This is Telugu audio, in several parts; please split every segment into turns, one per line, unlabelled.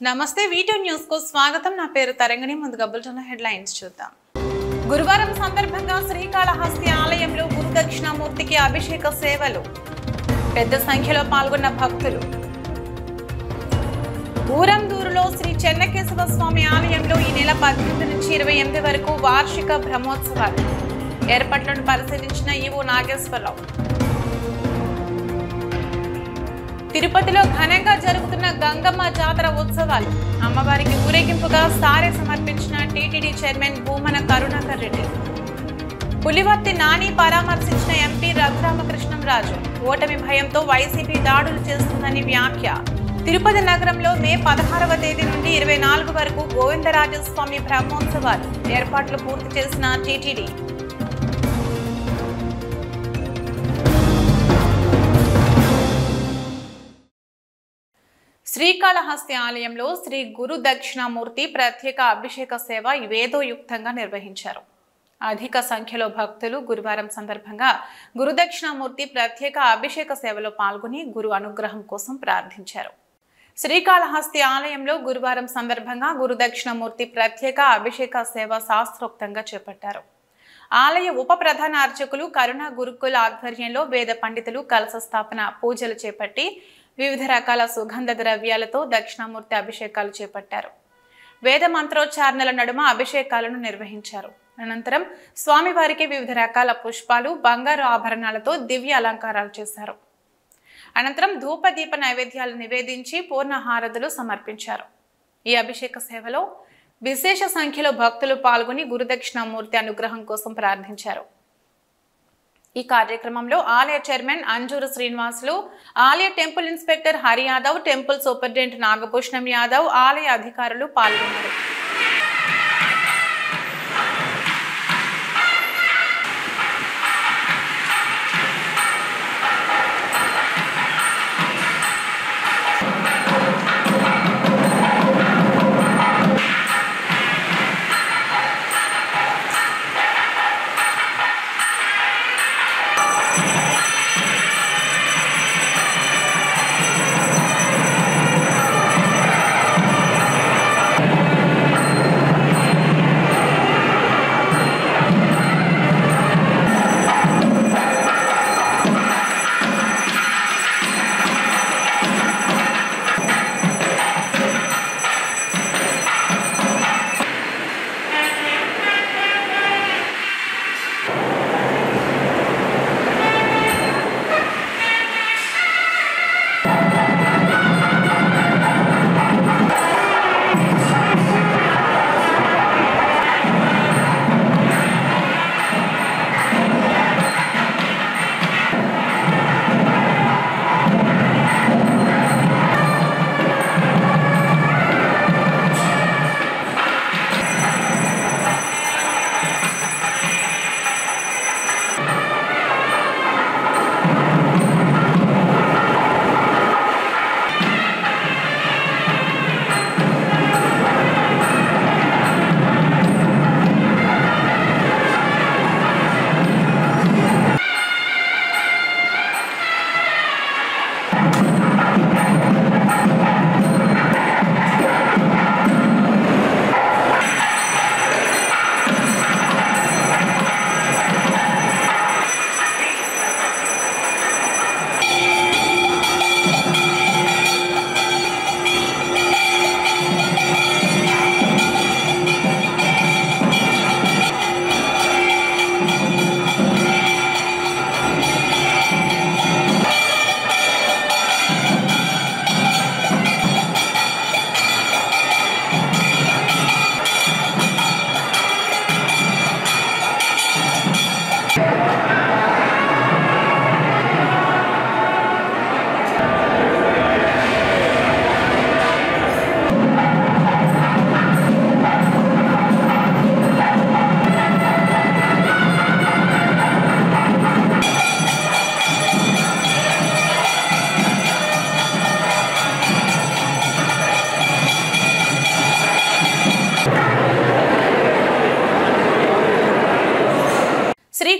నమస్తే వీటూ న్యూస్ కు స్వాగతం. నా పేరు తరంగిణి. ముందుగా బులెటిన్ హెడ్లైన్స్ చూద్దాం. గురువారం సందర్భంగా శ్రీకాళహస్తి ఆలయంలో గురుదక్షిణామూర్తికి అభిషేక సేవలు. పెద్ద సంఖ్యలో పాల్గొన్న భక్తులు. ఊరందూరులో శ్రీ చెన్నకేశవ స్వామి ఆలయంలో ఈ నెల 18 నుంచి 28 వరకు వార్షిక బ్రహ్మోత్సవాలు. ఏర్పాట్లను పరిశీలించిన ఈవో నాగేశ్వరరావు. తిరుపతిలో ఘనంగా జరుగుతున్న గంగమ్మ జాతర ఉత్సవాలు. అమ్మవారికి ఊరేగింపుగా సారె సమర్పించిన టీటీడీ చైర్మన్ భూమన కరుణాకర్ రెడ్డి. పులివర్తి నాని పరామర్శించిన ఎంపీ రఘురామకృష్ణంరాజు. ఓటమి భయంతో వైసీపీ దాడులు చేస్తుందని వ్యాఖ్య. తిరుపతి నగరంలో మే 16వ తేదీ నుండి 24 వరకు గోవిందరాజస్వామి బ్రహ్మోత్సవాలు. ఏర్పాట్లు పూర్తి చేసిన టీటీడీ. శ్రీకాళహస్తి ఆలయంలో శ్రీ గురు దక్షిణామూర్తి ప్రత్యేక అభిషేక సేవ వేదోయుక్తంగా నిర్వహించారు. అధిక సంఖ్యలో భక్తులు గురువారం సందర్భంగా గురు దక్షిణామూర్తి ప్రత్యేక అభిషేక సేవలో పాల్గొని గురు అనుగ్రహం కోసం ప్రార్థించారు. శ్రీకాళహస్తి ఆలయంలో గురువారం సందర్భంగా గురు దక్షిణామూర్తి ప్రత్యేక అభిషేక సేవ శాస్త్రోక్తంగా చేపట్టారు. ఆలయ ఉప ప్రధాన అర్చకులు కరుణ గురుకుల ఆధ్వర్యంలో వేద పండితులు కలశ స్థాపన పూజలు చేపట్టి వివిధ రకాల సుగంధ ద్రవ్యాలతో దక్షిణామూర్తి అభిషేకాలు చేపట్టారు. వేద మంత్రోచ్చారణల నడుమ అభిషేకాలను నిర్వహించారు. అనంతరం స్వామివారికి వివిధ రకాల పుష్పాలు, బంగారు ఆభరణాలతో దివ్య అలంకారాలు చేశారు. అనంతరం ధూపదీప నైవేద్యాలు నివేదించి పూర్ణ హారతులు సమర్పించారు. ఈ అభిషేక సేవలో విశేష సంఖ్యలో భక్తులు పాల్గొని గురుదక్షిణామూర్తి అనుగ్రహం కోసం ప్రార్థించారు. ఈ కార్యక్రమంలో ఆలయ చైర్మన్ అంజూరు శ్రీనివాసులు, ఆలయ temple inspector Hari Yadav, temple superintendent Nagabhushanam Yadav, ఆలయ అధికారులు పాల్గొన్నారు.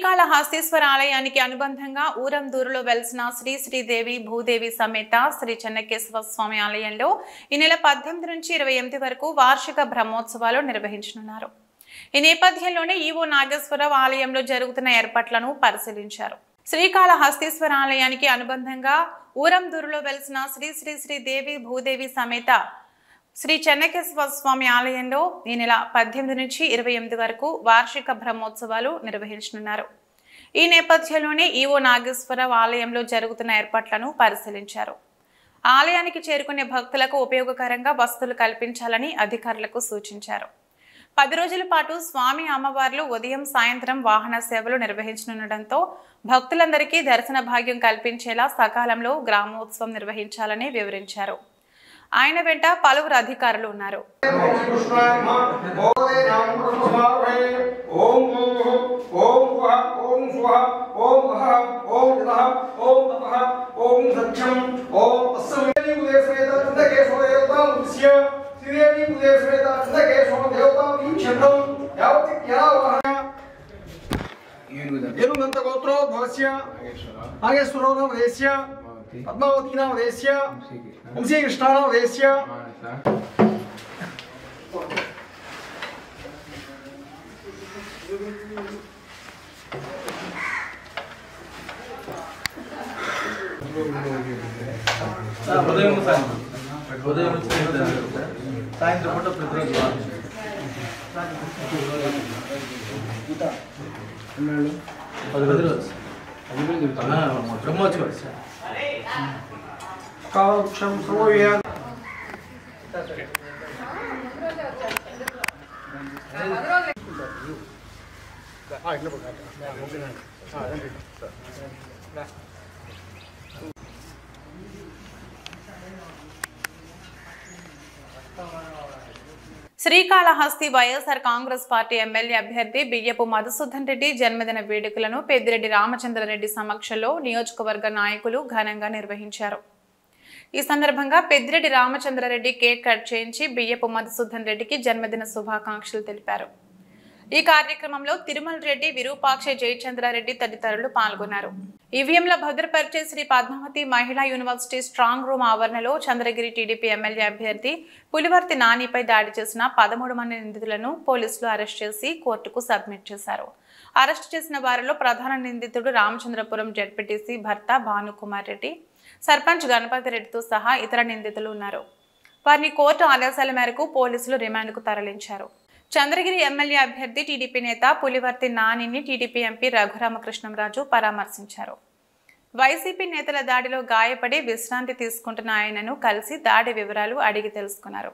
శ్రీకాళహస్తీశ్వర ఆలయానికి అనుబంధంగా ఊరందూరులో వెలిసిన శ్రీ శ్రీదేవి భూదేవి సమేత శ్రీ చెన్నకేశవ స్వామి ఆలయంలో ఈ నెల 18 నుంచి 28 వరకు వార్షిక బ్రహ్మోత్సవాలు నిర్వహించనున్నారు. ఈ నేపథ్యంలోనే ఈవో నాగేశ్వరరావు ఆలయంలో జరుగుతున్న ఏర్పాట్లను పరిశీలించారు. శ్రీకాళహస్తీశ్వర ఆలయానికి అనుబంధంగా ఊరందూరులో వెలిసిన శ్రీ శ్రీదేవి భూదేవి సమేత శ్రీ చెన్నకేశవ స్వామి ఆలయంలో ఈ నెల 18 నుంచి 28 వరకు వార్షిక బ్రహ్మోత్సవాలు నిర్వహించనున్నారు. ఈ నేపథ్యంలోనే ఈవో నాగేశ్వరరావు ఆలయంలో జరుగుతున్న ఏర్పాట్లను పరిశీలించారు. ఆలయానికి చేరుకునే భక్తులకు ఉపయోగకరంగా వసతులు కల్పించాలని అధికారులకు సూచించారు. 10 రోజుల పాటు స్వామి అమ్మవార్లు ఉదయం సాయంత్రం వాహన సేవలు నిర్వహించనుండటంతో భక్తులందరికీ దర్శన భాగ్యం కల్పించేలా సకాలంలో గ్రామోత్సవం నిర్వహించాలని వివరించారు. ఆయన వెంట పలువురు అధికారులు ఉన్నారు.
పద్మావతి నామదేశ్య వంశీకృష్ణ నామదేశ్య సాయంత్రం పూట బ్రహ్మోత్సవం కాలక్షం సమయ
శ్రీకాళహస్తి వైఎస్ఆర్ కాంగ్రెస్ పార్టీ ఎమ్మెల్యే అభ్యర్థి బియ్యపు మధుసూదన్ రెడ్డి జన్మదిన వేడుకలను పెద్దిరెడ్డి రామచంద్రారెడ్డి సమక్షంలో నియోజకవర్గ నాయకులు ఘనంగా నిర్వహించారు. ఈ సందర్భంగా పెద్దిరెడ్డి రామచంద్రారెడ్డి కేక్ కట్ చేయించి బియ్యపు మధుసూదన్ రెడ్డికి జన్మదిన శుభాకాంక్షలు తెలిపారు. ఈ కార్యక్రమంలో తిరుమల రెడ్డి, విరూపాక్ష జయచంద్రారెడ్డి తదితరులు పాల్గొన్నారు. ఈవీఎంల భద్రపరిచే శ్రీ పద్మావతి మహిళా యూనివర్సిటీ స్ట్రాంగ్ రూమ్ ఆవరణలో చంద్రగిరి టీడీపీ ఎమ్మెల్యే అభ్యర్థి పులివర్తి నానిపై దాడి చేసిన 13 మంది నిందితులను పోలీసులు అరెస్ట్ చేసి కోర్టుకు సబ్మిట్ చేశారు. అరెస్ట్ చేసిన వారిలో ప్రధాన నిందితుడు రామచంద్రపురం జెడ్పీటీసీ భర్త భానుకుమార్ రెడ్డి, సర్పంచ్ గణపతి రెడ్డితో సహా ఇతర నిందితులు ఉన్నారు. వారిని కోర్టు ఆదేశాల మేరకు పోలీసులు రిమాండ్కు తరలించారు. చంద్రగిరి ఎమ్మెల్యే అభ్యర్థి టీడీపీ నేత పులివర్తి నానిని టీడీపీ ఎంపీ రఘురామకృష్ణంరాజు పరామర్శించారు. వైసీపీ నేతల దాడిలో గాయపడి విశ్రాంతి తీసుకుంటున్న ఆయనను కలిసి దాడి వివరాలు అడిగి తెలుసుకున్నారు.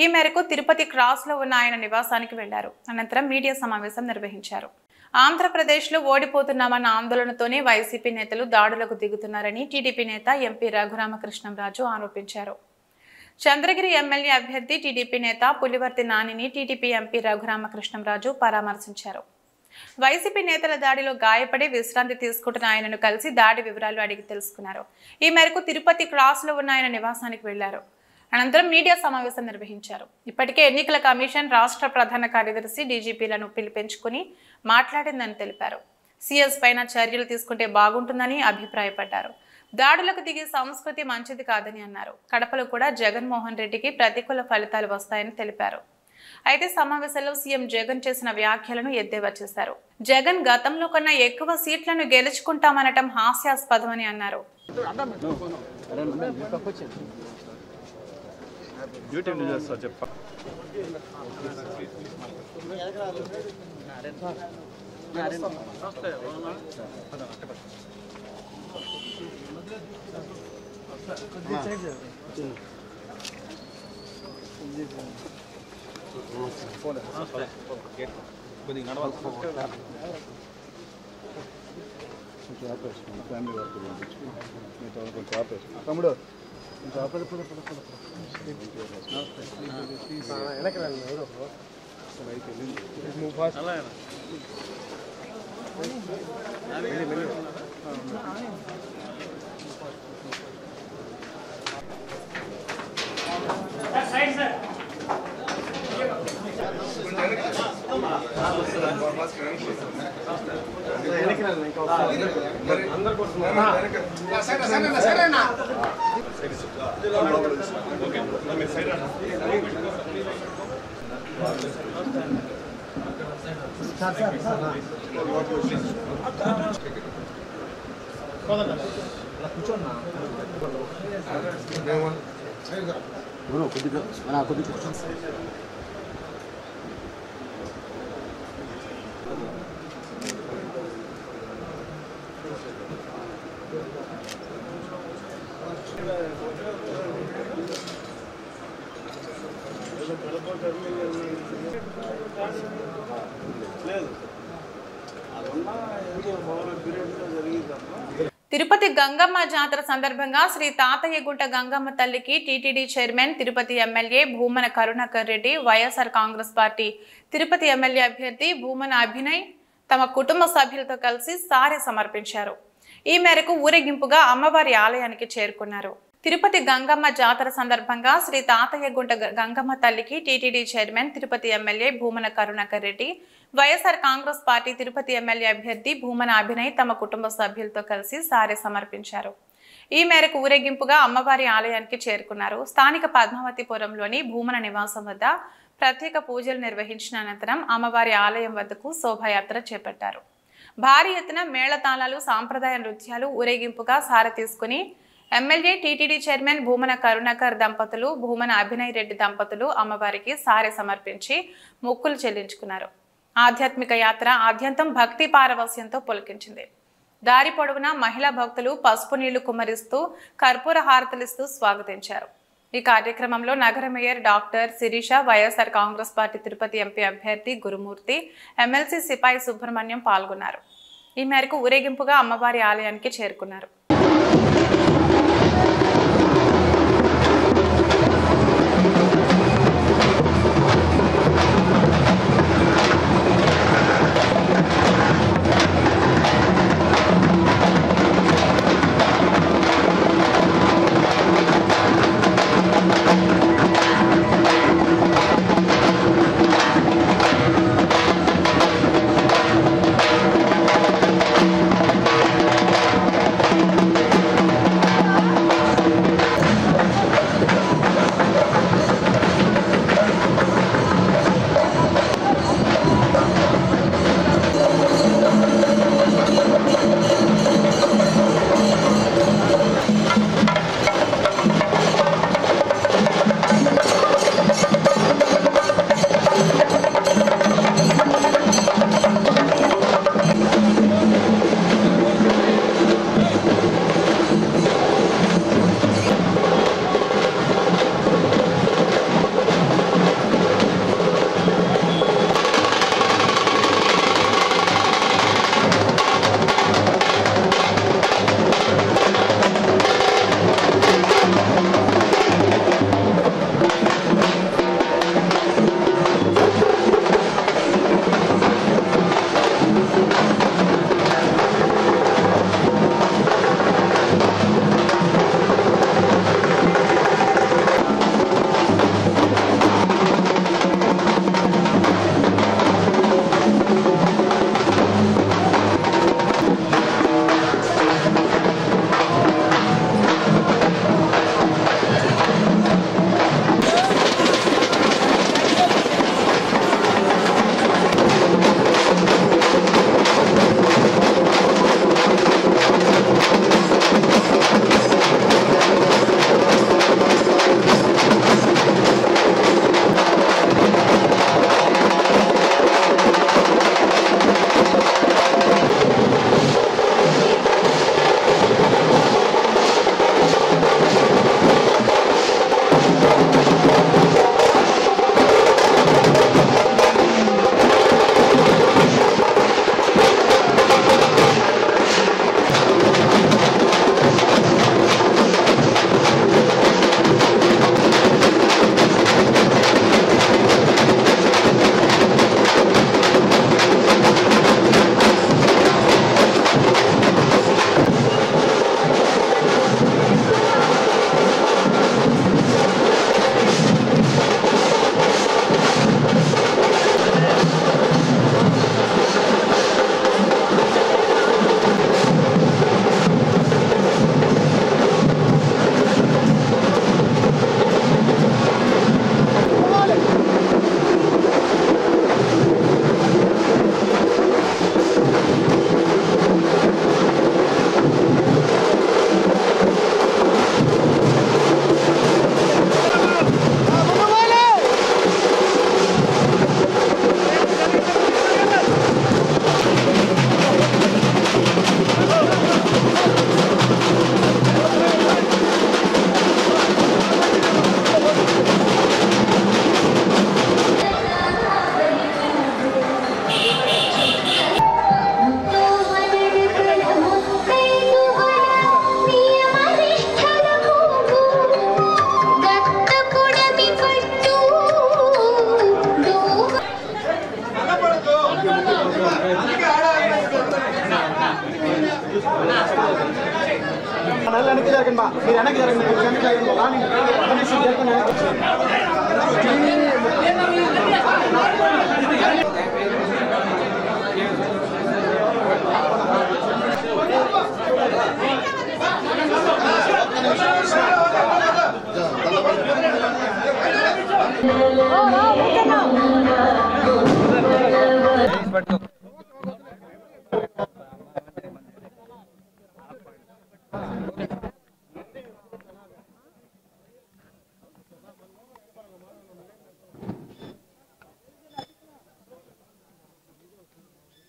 ఈ మేరకు తిరుపతి క్రాస్లో ఉన్న ఆయన నివాసానికి వెళ్లారు. అనంతరం మీడియా సమావేశం నిర్వహించారు. ఆంధ్రప్రదేశ్లో ఓడిపోతున్నామన్న ఆందోళనతోనే వైసీపీ నేతలు దాడులకు దిగుతున్నారని టీడీపీ నేత ఎంపీ రఘురామకృష్ణంరాజు ఆరోపించారు. చంద్రగిరి ఎమ్మెల్యే అభ్యర్థి టీడీపీ నేత పులివర్తి నానిని టీడీపీ ఎంపీ రఘురామకృష్ణంరాజు పరామర్శించారు. వైసీపీ నేతల దాడిలో గాయపడి విశ్రాంతి తీసుకుంటున్న ఆయనను కలిసి దాడి వివరాలు అడిగి తెలుసుకున్నారు. ఈ మేరకు తిరుపతి క్రాస్లో ఉన్న ఆయన నివాసానికి వెళ్లారు. అనంతరం మీడియా సమావేశం నిర్వహించారు. ఇప్పటికే ఎన్నికల కమిషన్ రాష్ట్ర ప్రధాన కార్యదర్శి డీజీపీలను పిలిపించుకుని మాట్లాడిందని తెలిపారు. సీఎస్ పైన చర్యలు తీసుకుంటే బాగుంటుందని అభిప్రాయపడ్డారు. దాడులకు దిగే సంస్కృతి మంచిది కాదని అన్నారు. కడపలో కూడా జగన్మోహన్ రెడ్డికి ప్రతికూల ఫలితాలు వస్తాయని తెలిపారు. అయితే సమావేశంలో సీఎం జగన్ చేసిన వ్యాఖ్యలను ఎద్దేవా చేశారు. జగన్ గతంలో కన్నా ఎక్కువ సీట్లను గెలుచుకుంటామనటం హాస్యాస్పదమని అన్నారు.
తమ్ముడు
తిరుపతి గంగమ్మ జాతర సందర్భంగా శ్రీ తాతయ్యగుంట గంగమ్మ తల్లికి TTD chairman, Tirupati MLA Bhumana Karunakar Reddy, YSR Congress Party Tirupati MLA అభ్యర్థి భూమన అభినయ్ తమ కుటుంబ సభ్యులతో కలిసి సారె సమర్పించారు. ఈ మేరకు ఊరేగింపుగా అమ్మవారి ఆలయానికి చేరుకున్నారు. తిరుపతి గంగమ్మ జాతర సందర్భంగా శ్రీ తాతయ్యగుంట గంగమ్మ తల్లికి TTD chairman, Tirupati MLA Bhumana Karunakar Reddy, YSR Congress Party Tirupati MLA అభ్యర్థి భూమన అభినయ్ తమ కుటుంబ సభ్యులతో కలిసి సారె సమర్పించారు. ఈ మేరకు ఊరేగింపుగా అమ్మవారి ఆలయానికి చేరుకున్నారు. స్థానిక పద్మావతిపురంలోని భూమన నివాసం వద్ద ప్రత్యేక పూజలు నిర్వహించిన అనంతరం అమ్మవారి ఆలయం వద్దకు శోభాయాత్ర చేపట్టారు. భారీ ఎత్తున మేళతాళాలు, సాంప్రదాయ నృత్యాలు ఊరేగింపుగా సారె తీసుకుని MLA, TTD chairman Bhumana Karunakar దంపతులు, భూమన అభినయ్ రెడ్డి దంపతులు అమ్మవారికి సారె సమర్పించి మొక్కులు చెల్లించుకున్నారు. ఆధ్యాత్మిక యాత్ర ఆద్యంతం భక్తి పారవస్యంతో పులకించింది. దారి పొడవునా మహిళా భక్తులు పసుపు నీళ్లు కుమ్మరిస్తూ, కర్పూర హారతలిస్తూ స్వాగతించారు. ఈ కార్యక్రమంలో నగర mayor doctor Sirisha, YSR Congress Party Tirupati MP అభ్యర్థి గురుమూర్తి, ఎమ్మెల్సీ సిపాయి సుబ్రహ్మణ్యం పాల్గొన్నారు. ఈ మేరకు ఊరేగింపుగా అమ్మవారి ఆలయానికి చేరుకున్నారు.
జరగండి మా మీరు వెనక్కి జరగండి వెనక్కి జరగండి రాని మనిషి జరగండి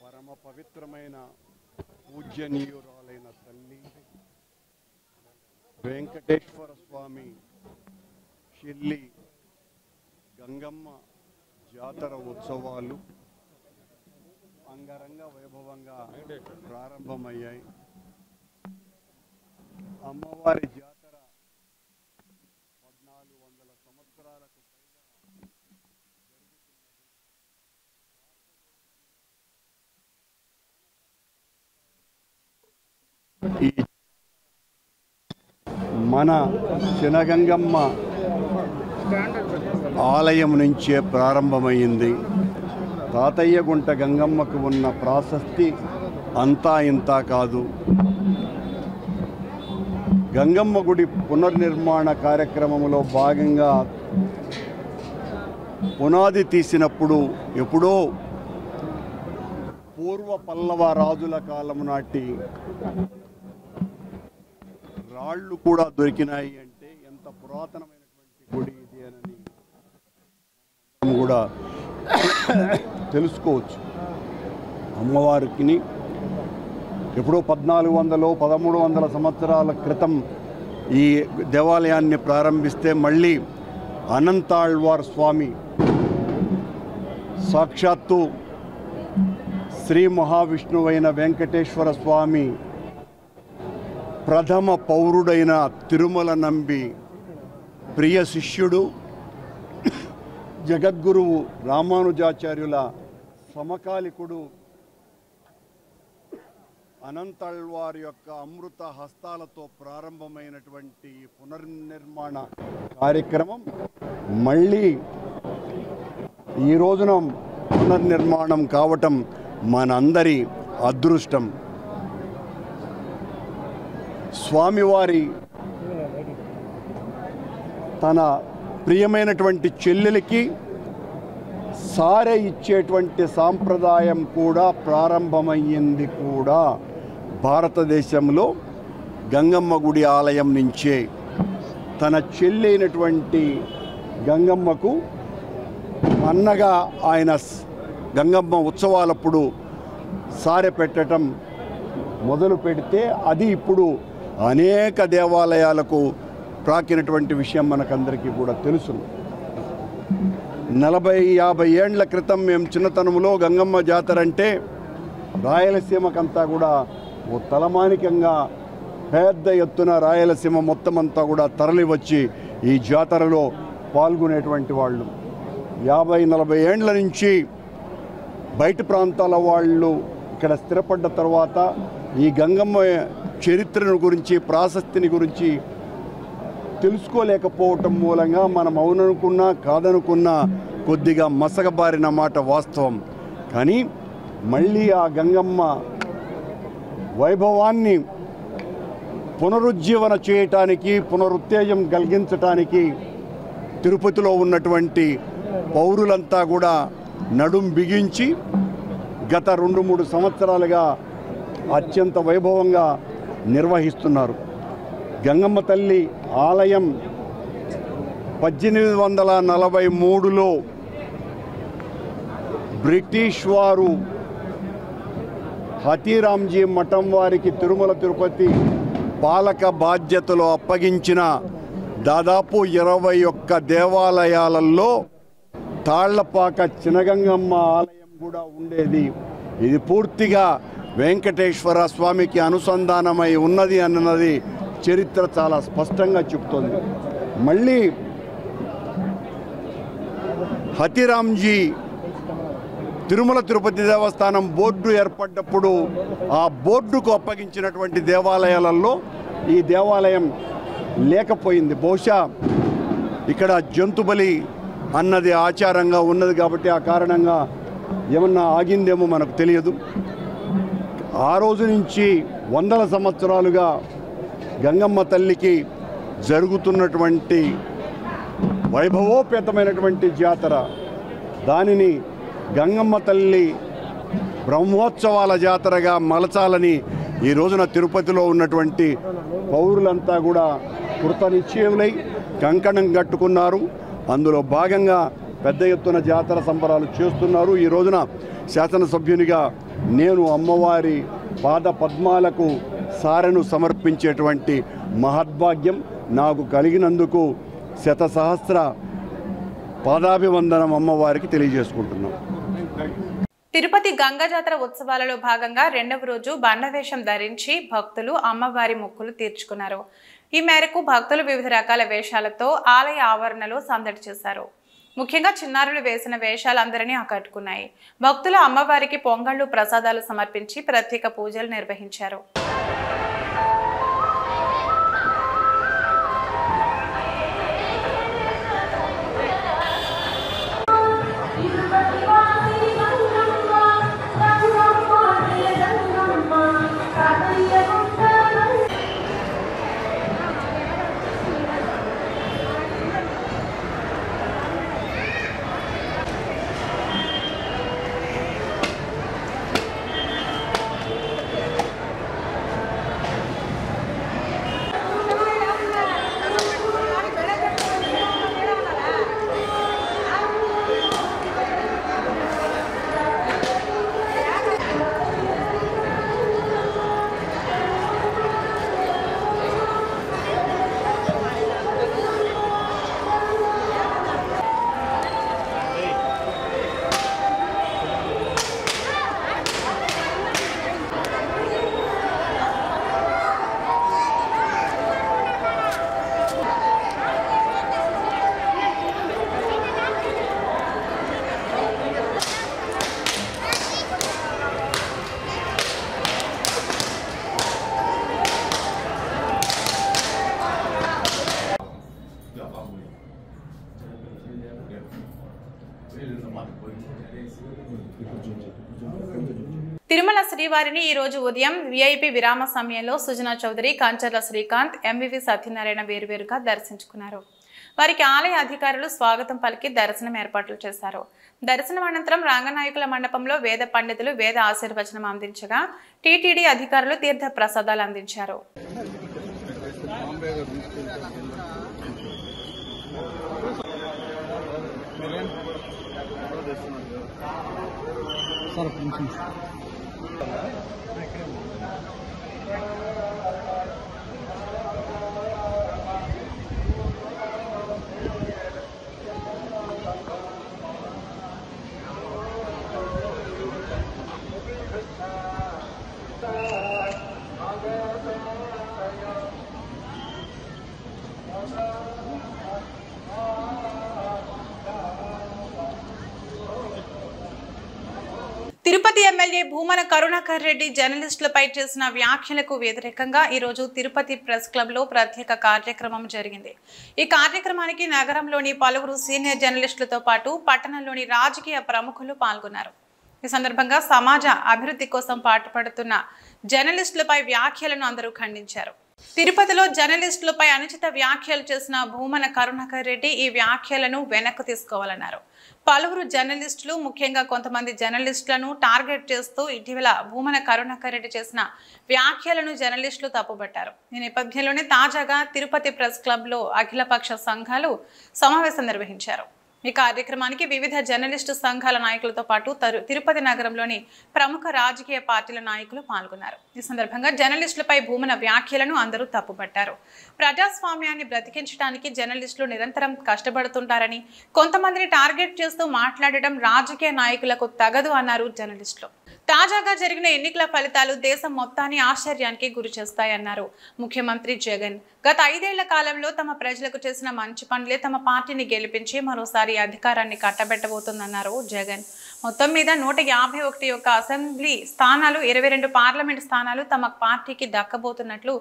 పరమ పవిత్రమైన పూజ్యనీయురాలైన తల్లి వెంకటేశ్వర స్వామి షిల్లి గంగమ్మ జాతర ఉత్సవాలు అంగరంగ వైభవంగా ప్రారంభమయ్యాయి. అమ్మవారి జాతర 1400 సంవత్సరాలకు ఈ మన చినగంగమ్మ ఆలయం నుంచే ప్రారంభమైంది. తాతయ్యగుంట గంగమ్మకు ఉన్న ప్రాశస్తి అంతా ఇంతా కాదు. గంగమ్మ గుడి పునర్నిర్మాణ కార్యక్రమంలో భాగంగా పునాది తీసినప్పుడు ఎప్పుడో పూర్వ పల్లవ రాజుల కాలం నాటి రాళ్ళు కూడా దొరికినాయి అంటే ఎంత పురాతనమైనటువంటి గుడి ఇది అని కూడా తెలుసుకోవచ్చు. అమ్మవారికి ఎప్పుడో 1400 1300 సంవత్సరాల క్రితం ఈ దేవాలయాన్ని ప్రారంభిస్తే మళ్ళీ అనంతాళ్వార్ స్వామి సాక్షాత్తు శ్రీ మహావిష్ణువైన వెంకటేశ్వర స్వామి ప్రథమ పౌరుడైన తిరుమల నంబి ప్రియ శిష్యుడు జగద్గురువు రామానుజాచార్యుల సమకాలికుడు అనంతాళ్వార్ యొక్క అమృత హస్తాలతో ప్రారంభమైనటువంటి పునర్నిర్మాణ కార్యక్రమం మళ్ళీ ఈ రోజున పునర్నిర్మాణం కావటం మనందరి అదృష్టం. స్వామివారి తన ప్రియమైనటువంటి చెల్లెలికి సారె ఇచ్చేటువంటి సాంప్రదాయం కూడా ప్రారంభమయ్యింది కూడా భారతదేశంలో గంగమ్మ గుడి ఆలయం నుంచే. తన చెల్లి అయినటువంటి గంగమ్మకు అన్నగా ఆయన గంగమ్మ ఉత్సవాలప్పుడు సారె పెట్టడం మొదలు పెడితే అది ఇప్పుడు అనేక దేవాలయాలకు ప్రాకినటువంటి విషయం మనకందరికీ కూడా తెలుసు. 40-50 ఏండ్ల క్రితం మేము చిన్నతనంలో గంగమ్మ జాతర అంటే రాయలసీమకంతా కూడా ఓ తలమానికంగా పెద్ద ఎత్తున రాయలసీమ మొత్తం అంతా కూడా తరలి వచ్చి ఈ జాతరలో పాల్గొనేటువంటి వాళ్ళు. 50-40 ఏండ్ల నుంచి బయట ప్రాంతాల వాళ్ళు ఇక్కడ స్థిరపడ్డ తర్వాత ఈ గంగమ్మ చరిత్రను గురించి ప్రాశస్తిని గురించి తెలుసుకోలేకపోవటం మూలంగా మనం అవుననుకున్నా కాదనుకున్నా కొద్దిగా మసకబారిన మాట వాస్తవం. కానీ మళ్ళీ ఆ గంగమ్మ వైభవాన్ని పునరుజ్జీవన చేయటానికి పునరుత్తేజం కలిగించటానికి తిరుపతిలో ఉన్నటువంటి పౌరులంతా కూడా నడుం బిగించి గత 2-3 సంవత్సరాలుగా అత్యంత వైభవంగా నిర్వహిస్తున్నారు. గంగమ్మ తల్లి ఆలయం 1843లో బ్రిటిష్ వారు హతీరాంజీ మఠం వారికి తిరుమల తిరుపతి పాలక బాధ్యతలు అప్పగించిన దాదాపు 21 దేవాలయాలలో తాళ్లపాక చినగంగమ్మ ఆలయం కూడా ఉండేది. ఇది పూర్తిగా వెంకటేశ్వర స్వామికి అనుసంధానమై ఉన్నది అన్నది చరిత్ర చాలా స్పష్టంగా చెప్తోంది. మళ్ళీ హతీరాంజీ తిరుమల తిరుపతి దేవస్థానం బోర్డు ఏర్పడ్డప్పుడు ఆ బోర్డుకు అప్పగించినటువంటి దేవాలయాలలో ఈ దేవాలయం లేకపోయింది. బహుశా ఇక్కడ జంతుబలి అన్నది ఆచారంగా ఉన్నది కాబట్టి ఆ కారణంగా ఏమన్నా ఆగిందేమో మనకు తెలియదు. ఆ రోజు నుంచి వందల సంవత్సరాలుగా గంగమ్మ తల్లికి జరుగుతున్నటువంటి వైభవోపేతమైనటువంటి జాతర, దానిని గంగమ్మ తల్లి బ్రహ్మోత్సవాల జాతరగా మలచాలని ఈ రోజున తిరుపతిలో ఉన్నటువంటి పౌరులంతా కూడా కృత నిశ్చయులై కంకణం కట్టుకున్నారు. అందులో భాగంగా పెద్ద ఎత్తున జాతర సంబరాలు చేస్తున్నారు. ఈ రోజున శాసనసభ్యునిగా నేను అమ్మవారి పాద పద్మాలకు సారెను సమర్పించేటువంటి మహద్భాగ్యం నాకు కలిగినందుకు శతసహస్ర పాదాభివందనం అమ్మవారికి తెలియజేసుకుంటున్నాం.
తిరుపతి గంగా జాతర ఉత్సవాలలో భాగంగా రెండవ రోజు బండవేషం ధరించి భక్తులు అమ్మవారి మొక్కులు తీర్చుకున్నారు. ఈ మేరకు భక్తులు వివిధ రకాల వేషాలతో ఆలయ ఆవరణలో సందడి చేశారు. ముఖ్యంగా చిన్నారులు వేసిన వేషాలు అందరినీ ఆకట్టుకున్నాయి. భక్తులు అమ్మవారికి పొంగళ్ళు ప్రసాదాలు సమర్పించి ప్రత్యేక పూజలు నిర్వహించారు. తిరుమల శ్రీవారిని ఈ రోజు ఉదయం విఐపి విరామ సమయంలో సుజనా చౌదరి, కంచర్ల శ్రీకాంత్, ఎంవివి సత్యనారాయణ వేరువేరుగా దర్శించుకున్నారు. వారికి ఆలయ అధికారులు స్వాగతం పలికి దర్శనం ఏర్పాట్లు చేశారు. దర్శనం అనంతరం రంగనాయకుల మండపంలో వేద పండితులు వేద ఆశీర్వచనం అందించగా టీటీడీ అధికారులు తీర్థ ప్రసాదాలు అందించారు. తిరుపతి ఎమ్మెల్యే భూమన కరుణాకర్ రెడ్డి జర్నలిస్టులపై చేసిన వ్యాఖ్యలకు వ్యతిరేకంగా ఈ రోజు తిరుపతి ప్రెస్ క్లబ్ లో ప్రత్యేక కార్యక్రమం జరిగింది. ఈ కార్యక్రమానికి నగరంలోని పలువురు సీనియర్ జర్నలిస్టులతో పాటు పట్టణంలోని రాజకీయ ప్రముఖులు పాల్గొన్నారు. ఈ సందర్భంగా సమాజ అభివృద్ధి కోసం పాటుపడుతున్న జర్నలిస్టులపై వ్యాఖ్యలను అందరూ ఖండించారు. తిరుపతిలో జర్నలిస్టులపై అనుచిత వ్యాఖ్యలు చేసిన భూమన కరుణాకర్ రెడ్డి ఈ వ్యాఖ్యలను వెనక్కు తీసుకోవాలన్నారు. పలువురు జర్నలిస్టులు, ముఖ్యంగా కొంతమంది జర్నలిస్టులను టార్గెట్ చేస్తూ ఇటీవల భూమన కరుణాకర్ రెడ్డి చేసిన వ్యాఖ్యలను జర్నలిస్టులు తప్పుబట్టారు. ఈ నేపథ్యంలోనే తాజాగా తిరుపతి ప్రెస్ క్లబ్ లో అఖిలపక్ష సంఘాలు సమావేశం నిర్వహించారు. ఈ కార్యక్రమానికి వివిధ జర్నలిస్టు సంఘాల నాయకులతో పాటు తిరుపతి నగరంలోని ప్రముఖ రాజకీయ పార్టీల నాయకులు పాల్గొన్నారు. ఈ సందర్భంగా జర్నలిస్టులపై భూమన వ్యాఖ్యలను అందరూ తప్పుపట్టారు. ప్రజాస్వామ్యాన్ని బ్రతికించడానికి జర్నలిస్టులు నిరంతరం కష్టపడుతుంటారని, కొంతమందిని టార్గెట్ చేస్తూ మాట్లాడడం రాజకీయ నాయకులకు తగదు అన్నారు జర్నలిస్టులు. తాజాగా జరిగిన ఎన్నికల ఫలితాలు దేశం మొత్తాన్ని ఆశ్చర్యానికి గురి చేస్తాయన్నారు ముఖ్యమంత్రి జగన్. గత 5 ఏళ్ల కాలంలో తమ ప్రజలకు చేసిన మంచి పనులే తమ పార్టీని గెలిపించి మరోసారి అధికారాన్ని కట్టబెట్టబోతుందన్నారు జగన్. మొత్తం మీద 151 యొక్క అసెంబ్లీ స్థానాలు 22 పార్లమెంట్ స్థానాలు తమ పార్టీకి దక్కబోతున్నట్లు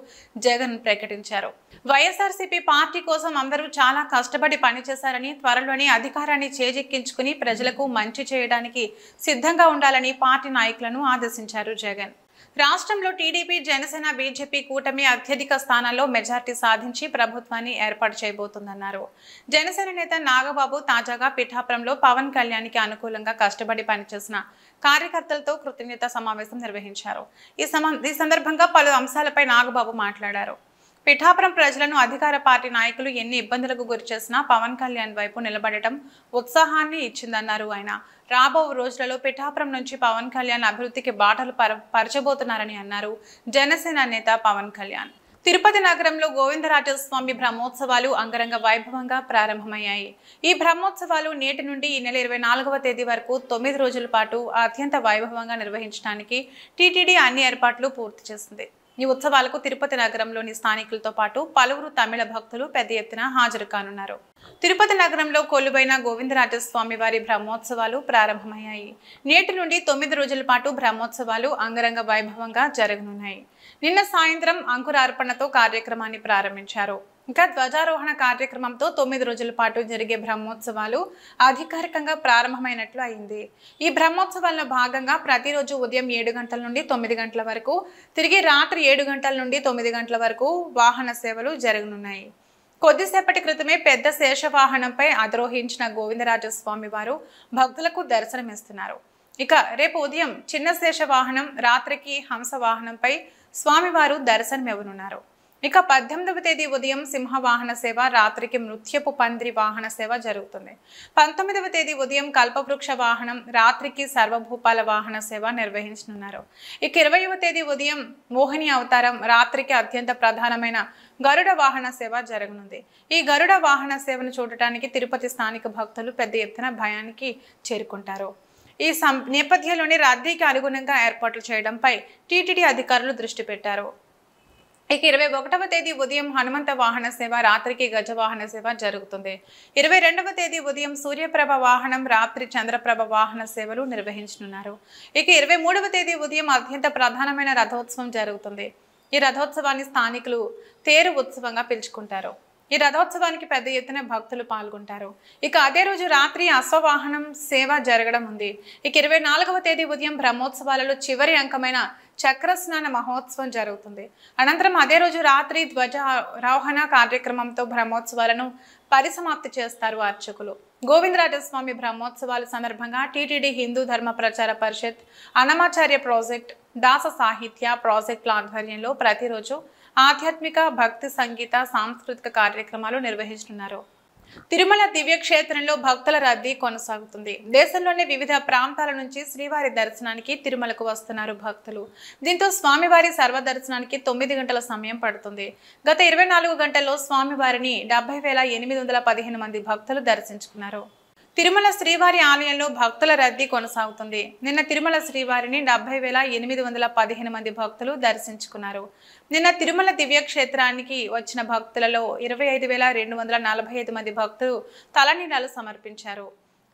జగన్ ప్రకటించారు. వైఎస్ఆర్సీపీ పార్టీ కోసం అందరూ చాలా కష్టపడి పనిచేశారని, త్వరలోనే అధికారాన్ని చేజిక్కించుకుని ప్రజలకు మంచి చేయడానికి సిద్ధంగా ఉండాలని పార్టీ నాయకులను ఆదేశించారు జగన్. రాష్ట్రంలో టీడీపీ, జనసేన, బీజేపీ కూటమి అత్యధిక స్థానాల్లో మెజార్టీ సాధించి ప్రభుత్వాన్ని ఏర్పాటు చేయబోతుందన్నారు. జనసేన నేత నాగబాబు తాజాగా పిఠాపురంలో పవన్ కళ్యాణ్కి అనుకూలంగా కష్టపడి పనిచేసిన కార్యకర్తలతో కృతజ్ఞత సమావేశం నిర్వహించారు. ఈ సందర్భంగా పలు అంశాలపై నాగబాబు మాట్లాడారు. పిఠాపురం ప్రజలను అధికార పార్టీ నాయకులు ఎన్ని ఇబ్బందులకు గురిచేసినా పవన్ కళ్యాణ్ వైపు నిలబడటం ఉత్సాహాన్ని ఇచ్చిందన్నారు. ఆయన రాబో రోజులలో పిఠాపురం నుంచి పవన్ కళ్యాణ్ అభివృద్ధికి బాటలు పరచబోతున్నారని అన్నారు. జనసేన నేత పవన్ కళ్యాణ్ తిరుపతి నగరంలో గోవిందరాజస్వామి బ్రహ్మోత్సవాలు అంగరంగ వైభవంగా ప్రారంభమయ్యాయి. ఈ బ్రహ్మోత్సవాలు నేటి నుండి ఈ నెల 24వ తేదీ వరకు 9 రోజుల పాటు అత్యంత వైభవంగా నిర్వహించడానికి టీటీడీ అన్ని ఏర్పాట్లు పూర్తి చేసింది. ఈ ఉత్సవాలకు తిరుపతి నగరంలోని స్థానికులతో పాటు పలువురు తమిళ భక్తులు పెద్ద ఎత్తున హాజరు కానున్నారు. తిరుపతి నగరంలో కొలువైన గోవిందరాజస్వామి వారి బ్రహ్మోత్సవాలు ప్రారంభమయ్యాయి. నేటి నుండి 9 రోజుల పాటు బ్రహ్మోత్సవాలు అంగరంగ వైభవంగా జరగనున్నాయి. నిన్న సాయంత్రం అంకురార్పణతో కార్యక్రమాన్ని ప్రారంభించారు. ఇంకా ధ్వజారోహణ కార్యక్రమంతో 9 రోజుల పాటు జరిగే బ్రహ్మోత్సవాలు అధికారికంగా ప్రారంభమైనట్లు అయింది. ఈ బ్రహ్మోత్సవాల్లో భాగంగా ప్రతిరోజు ఉదయం 7 గంటల నుండి 9 గంటల వరకు, తిరిగి రాత్రి 7 గంటల నుండి 9 గంటల వరకు వాహన సేవలు జరగనున్నాయి. కొద్దిసేపటి క్రితమే పెద్ద శేషవాహనంపై అధిరోహించిన గోవిందరాజస్వామి వారు భక్తులకు దర్శనమిస్తున్నారు. ఇక రేపు ఉదయం చిన్న శేషవాహనం, రాత్రికి హంస వాహనంపై స్వామివారు దర్శనమివ్వనున్నారు. ఇక 18వ తేదీ ఉదయం సింహవాహన సేవ, రాత్రికి మృత్యపు పందిరి వాహన సేవ జరుగుతుంది. 19వ తేదీ ఉదయం కల్పవృక్ష వాహనం, రాత్రికి సర్వభూపాల వాహన సేవ నిర్వహించనున్నారు. ఇక 20వ తేదీ ఉదయం మోహిని అవతారం, రాత్రికి అత్యంత ప్రధానమైన గరుడ వాహన సేవ జరగనుంది. ఈ గరుడ వాహన సేవను చూడటానికి తిరుపతి స్థానిక భక్తులు పెద్ద ఎత్తున భయానికి చేరుకుంటారు. ఈ నేపథ్యంలోని రద్దీకి అనుగుణంగా ఏర్పాట్లు చేయడంపై టీటీడీ అధికారులు దృష్టి పెట్టారు. ఇక 21వ తేదీ ఉదయం హనుమంత వాహన సేవ, రాత్రికి గజ వాహన సేవ జరుగుతుంది. 22వ తేదీ ఉదయం సూర్యప్రభ వాహనం, రాత్రి చంద్రప్రభ వాహన సేవలు నిర్వహించనున్నారు. ఇక 23వ తేదీ ఉదయం అత్యంత ప్రధానమైన రథోత్సవం జరుగుతుంది. ఈ రథోత్సవాన్ని స్థానికులు తేరు ఉత్సవంగా పిలుచుకుంటారు. ఈ రథోత్సవానికి పెద్ద ఎత్తున భక్తులు పాల్గొంటారు. ఇక అదే రోజు రాత్రి అశ్వవాహనం సేవ జరగడం ఉంది. ఇక 24వ తేదీ ఉదయం బ్రహ్మోత్సవాలలో చివరి అంకమైన చక్రస్నాన మహోత్సవం జరుగుతుంది. అనంతరం అదే రోజు రాత్రి ధ్వజారోహణ కార్యక్రమంతో బ్రహ్మోత్సవాలను పరిసమాప్తి చేస్తారు అర్చకులు. గోవిందరాజస్వామి బ్రహ్మోత్సవాల సందర్భంగా టీటీడీ హిందూ ధర్మ ప్రచార పరిషత్, అన్నమాచార్య ప్రాజెక్ట్, దాస సాహిత్య ప్రాజెక్టుల ఆధ్వర్యంలో ప్రతిరోజు ఆధ్యాత్మిక, భక్తి, సంగీత, సాంస్కృతిక కార్యక్రమాలు నిర్వహిస్తున్నారు. తిరుమల దివ్యక్షేత్రంలో భక్తుల రద్దీ కొనసాగుతుంది. దేశంలోని వివిధ ప్రాంతాల నుంచి శ్రీవారి దర్శనానికి తిరుమలకు వస్తున్నారు భక్తులు. దీంతో స్వామివారి సర్వదర్శనానికి 9 గంటల సమయం పడుతుంది. గత 24 గంటల్లో స్వామివారిని 70,815 మంది భక్తులు దర్శించుకున్నారు. తిరుమల శ్రీవారి ఆలయంలో భక్తుల రద్దీ కొనసాగుతుంది. నిన్న తిరుమల శ్రీవారిని 70,815 మంది భక్తులు దర్శించుకున్నారు. నిన్న తిరుమల దివ్యక్షేత్రానికి వచ్చిన భక్తులలో 25,245 మంది భక్తులు తలనీలాలు సమర్పించారు.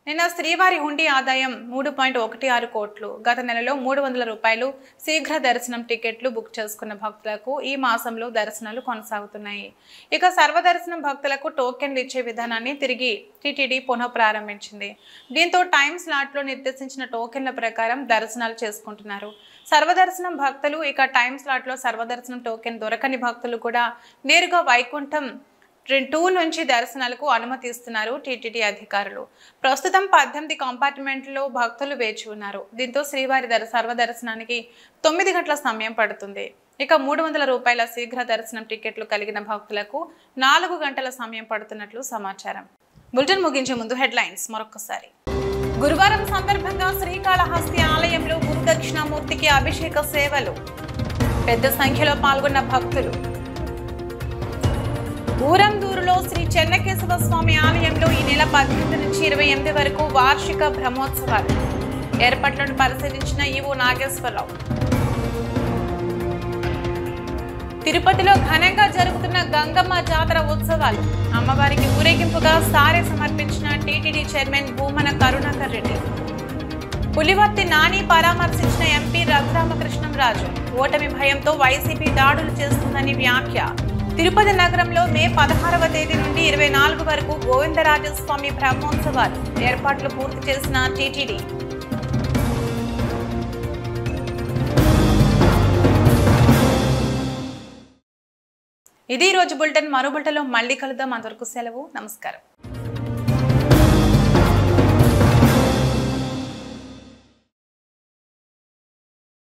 నిన్న శ్రీవారి హుండీ ఆదాయం 3.16 కోట్లు. గత నెలలో 300 రూపాయలు శీఘ్ర దర్శనం టికెట్లు బుక్ చేసుకున్న భక్తులకు ఈ మాసంలో దర్శనాలు కొనసాగుతున్నాయి. ఇక సర్వదర్శనం భక్తులకు టోకెన్లు ఇచ్చే విధానాన్ని తిరిగి టీటీడీ పునఃప్రారంభించింది. దీంతో టైం స్లాట్లో నిర్దేశించిన టోకెన్ల ప్రకారం దర్శనాలు చేసుకుంటున్నారు. సర్వదర్శనం భక్తులు ఇక టైం స్లాట్లో సర్వదర్శనం టోకెన్ దొరకని భక్తులు కూడా నేరుగా వైకుంఠం 2 నుంచి దర్శనాలకు అనుమతి ఇస్తున్నారు టీటీడీ అధికారులు. ప్రస్తుతం 18 కంపార్ట్మెంట్లో భక్తులు వేచి ఉన్నారు. దీంతో శ్రీవారి సర్వదర్శనానికి 9 గంటల సమయం పడుతుంది. ఇక 300 రూపాయల శీఘ్ర దర్శనం టికెట్లు కలిగిన భక్తులకు 4 గంటల సమయం పడుతున్నట్లు సమాచారం. బులెటిన్ ముగించే ముందు హెడ్లైన్స్ మరొకసారి. గురువారం సందర్భంగా శ్రీకాళహస్తి ఆలయంలో గురుదక్షిణామూర్తికి అభిషేక సేవలు. పెద్ద సంఖ్యలో పాల్గొన్న భక్తులు. ఊరందూరులో శ్రీ చెన్నకేశవ స్వామి ఆలయంలో ఈ నెల 18 నుంచి 28 వరకు వార్షిక బ్రహ్మోత్సవాలు. ఏర్పాట్లను పరిశీలించిన ఈవో నాగేశ్వరరావు. తిరుపతిలో ఘనంగా జరుగుతున్న గంగమ్మ జాతర ఉత్సవాలు. అమ్మవారికి ఊరేగింపుగా సారె సమర్పించిన టీటీడీ చైర్మన్ భూమన కరుణాకర్ రెడ్డి. పులివర్తి నాని పరామర్శించిన ఎంపీ రఘురామకృష్ణంరాజు. ఓటమి భయంతో వైసీపీ దాడులు చేస్తుందని వ్యాఖ్య. తిరుపతి నగరంలో మే 16వ తేదీ నుండి 24 వరకు గోవిందరాజస్వామి బ్రహ్మోత్సవాలు. ఏర్పాట్లు పూర్తి చేసిన టీటీడీ. ఇది ఈ రోజు బులెటిన్. మరో బులెటిన్లో మళ్ళీ కలుద్దాం. అంతవరకు సెలవు. నమస్కారం.